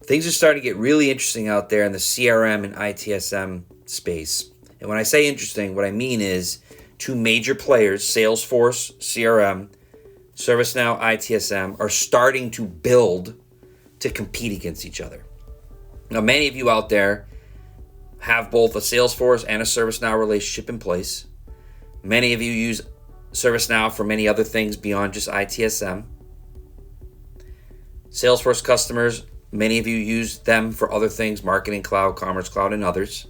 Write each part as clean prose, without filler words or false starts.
things are starting to get really interesting out there in the CRM and ITSM space. And when I say interesting, what I mean is two major players, Salesforce, CRM, ServiceNow, ITSM, are starting to build to compete against each other. Now, many of you out there have both a Salesforce and a ServiceNow relationship in place. Many of you use ServiceNow for many other things beyond just ITSM. Salesforce customers, many of you use them for other things, Marketing Cloud, Commerce Cloud, and others.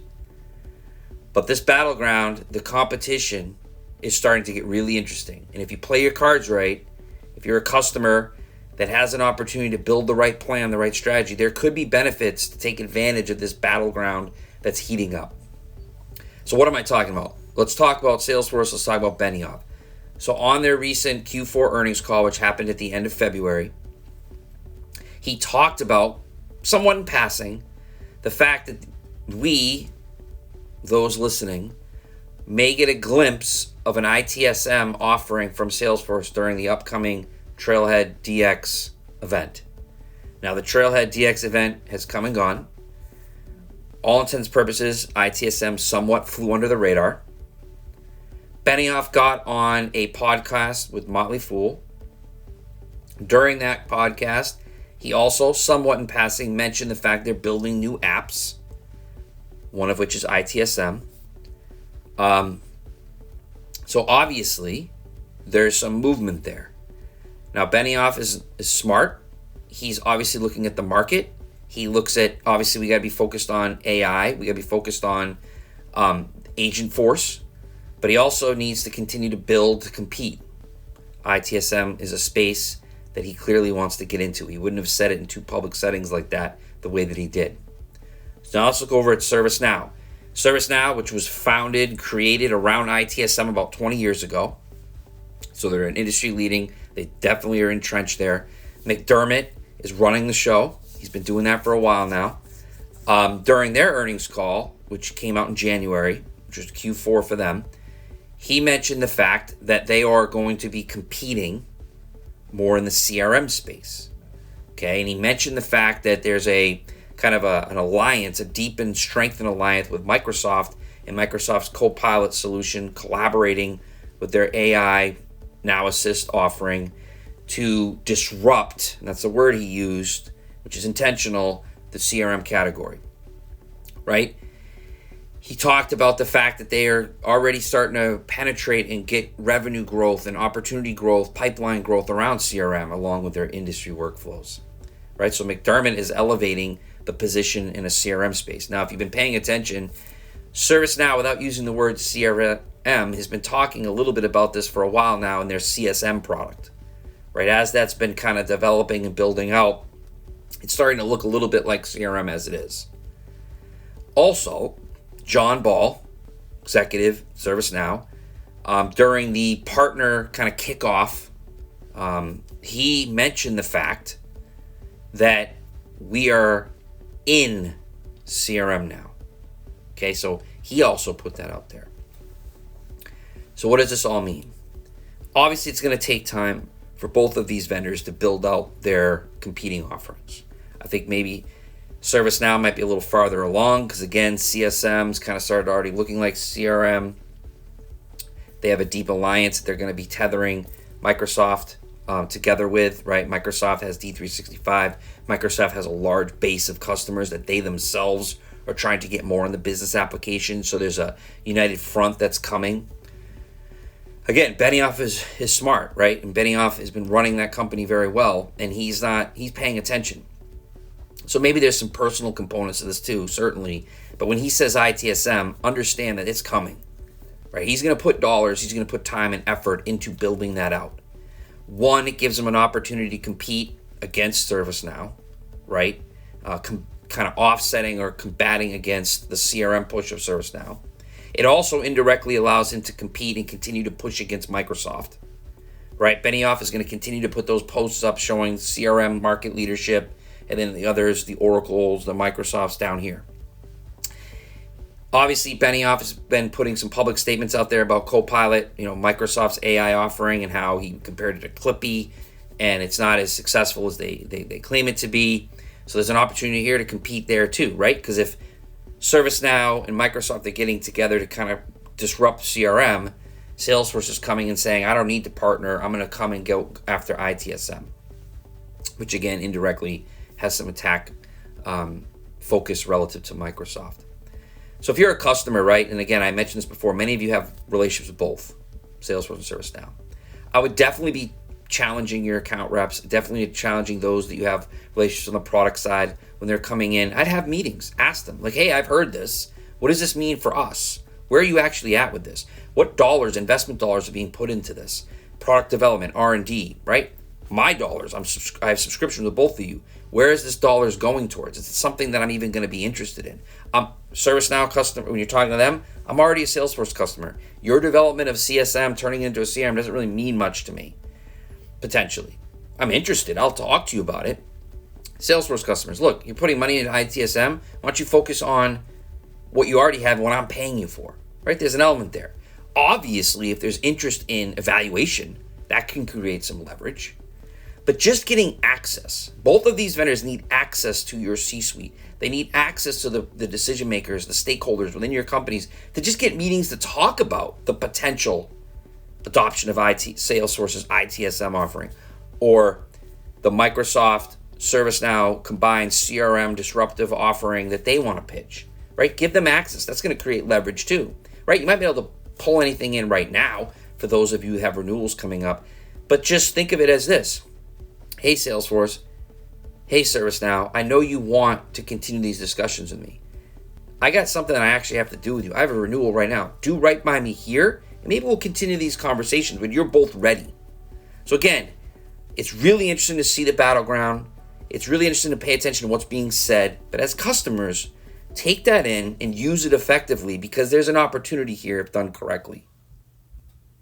But this battleground, the competition, is starting to get really interesting. And if you play your cards right, if you're a customer that has an opportunity to build the right plan, the right strategy, there could be benefits to take advantage of this battleground that's heating up. So what am I talking about? Let's talk about Salesforce. Let's talk about Benioff. So on their recent Q4 earnings call, which happened at the end of February, he talked about, somewhat in passing, the fact that we, those listening, may get a glimpse of an ITSM offering from Salesforce during the upcoming Trailhead DX event. Now, the Trailhead DX event has come and gone. All intents and purposes, ITSM somewhat flew under the radar. Benioff got on a podcast with Motley Fool. During that podcast, he also, somewhat in passing, mentioned the fact they're building new apps, one of which is ITSM. So obviously, there's some movement there. Now, Benioff is smart. He's obviously looking at the market. He looks at, obviously, we got to be focused on AI. We got to be focused on agent force. But he also needs to continue to build to compete. ITSM is a space that he clearly wants to get into. He wouldn't have said it in two public settings like that the way that he did. So now let's look over at ServiceNow. ServiceNow, which was founded, created around ITSM about 20 years ago. So they're an industry leading. They definitely are entrenched there. McDermott is running the show. He's been doing that for a while now. During their earnings call, which came out in January, which was Q4 for them, he mentioned the fact that they are going to be competing more in the CRM space. Okay, and he mentioned the fact that there's a kind of an alliance, a deep and strengthened alliance with Microsoft and Microsoft's Copilot solution collaborating with their AI Now Assist offering to disrupt, and that's the word he used, which is intentional, the CRM category, right? He talked about the fact that they are already starting to penetrate and get revenue growth and opportunity growth, pipeline growth around CRM along with their industry workflows, right? So McDermott is elevating the position in a CRM space. Now, if you've been paying attention, ServiceNow, without using the word CRM, has been talking a little bit about this for a while now in their CSM product, right? As that's been kind of developing and building out, it's starting to look a little bit like CRM as it is. Also, John Ball, executive, ServiceNow, during the partner kind of kickoff, he mentioned the fact that we are in CRM now. Okay, so he also put that out there. So what does this all mean? Obviously, it's going to take time for both of these vendors to build out their competing offerings. I think maybe ServiceNow might be a little farther along because, again, CSM's kind of started already looking like CRM. They have a deep alliance that they're going to be tethering Microsoft together with, right? Microsoft has D365. Microsoft has a large base of customers that they themselves are trying to get more on the business application. So there's a united front that's coming. Again, Benioff is smart, right? And Benioff has been running that company very well, and he's paying attention. So maybe there's some personal components to this too, certainly. But when he says ITSM, understand that it's coming, right? He's going to put dollars, he's going to put time and effort into building that out. One, it gives him an opportunity to compete against ServiceNow, right? Kind of offsetting or combating against the CRM push of ServiceNow. It also indirectly allows him to compete and continue to push against Microsoft, right? Benioff is going to continue to put those posts up showing CRM market leadership, and then the others, the Oracles, the Microsofts down here. Obviously, Benioff has been putting some public statements out there about Copilot, Microsoft's AI offering, and how he compared it to Clippy, and it's not as successful as they claim it to be. So there's an opportunity here to compete there too, right? Because if ServiceNow and Microsoft are getting together to kind of disrupt CRM, Salesforce is coming and saying, I don't need to partner. I'm going to come and go after ITSM, which again, indirectly has some attack focus relative to Microsoft. So if you're a customer, right, and again, I mentioned this before, many of you have relationships with both Salesforce and ServiceNow. I would definitely be challenging your account reps, definitely challenging those that you have relationships on the product side when they're coming in. I'd have meetings, ask them, like, hey, I've heard this. What does this mean for us? Where are you actually at with this? What dollars, investment dollars are being put into this? Product development, R&D, right? My dollars, I have subscription with both of you. Where is this dollars going towards? Is it something that I'm even going to be interested in? ServiceNow customer, when you're talking to them, I'm already a Salesforce customer. Your development of CSM turning into a CRM doesn't really mean much to me, potentially. I'm interested. I'll talk to you about it. Salesforce customers, look, you're putting money into ITSM. Why don't you focus on what you already have and what I'm paying you for, right? There's an element there. Obviously, if there's interest in evaluation, that can create some leverage. But just getting access, both of these vendors need access to your C-suite. They need access to the decision makers, the stakeholders within your companies to just get meetings to talk about the potential adoption of Salesforce's ITSM offering, or the Microsoft ServiceNow combined CRM disruptive offering that they want to pitch, right? Give them access. That's going to create leverage too, right? You might be able to pull anything in right now for those of you who have renewals coming up, but just think of it as this. Hey, Salesforce. Hey, ServiceNow. I know you want to continue these discussions with me. I got something that I actually have to do with you. I have a renewal right now. Do right by me here, and maybe we'll continue these conversations when you're both ready. So again, it's really interesting to see the battleground. It's really interesting to pay attention to what's being said. But as customers, take that in and use it effectively, because there's an opportunity here if done correctly.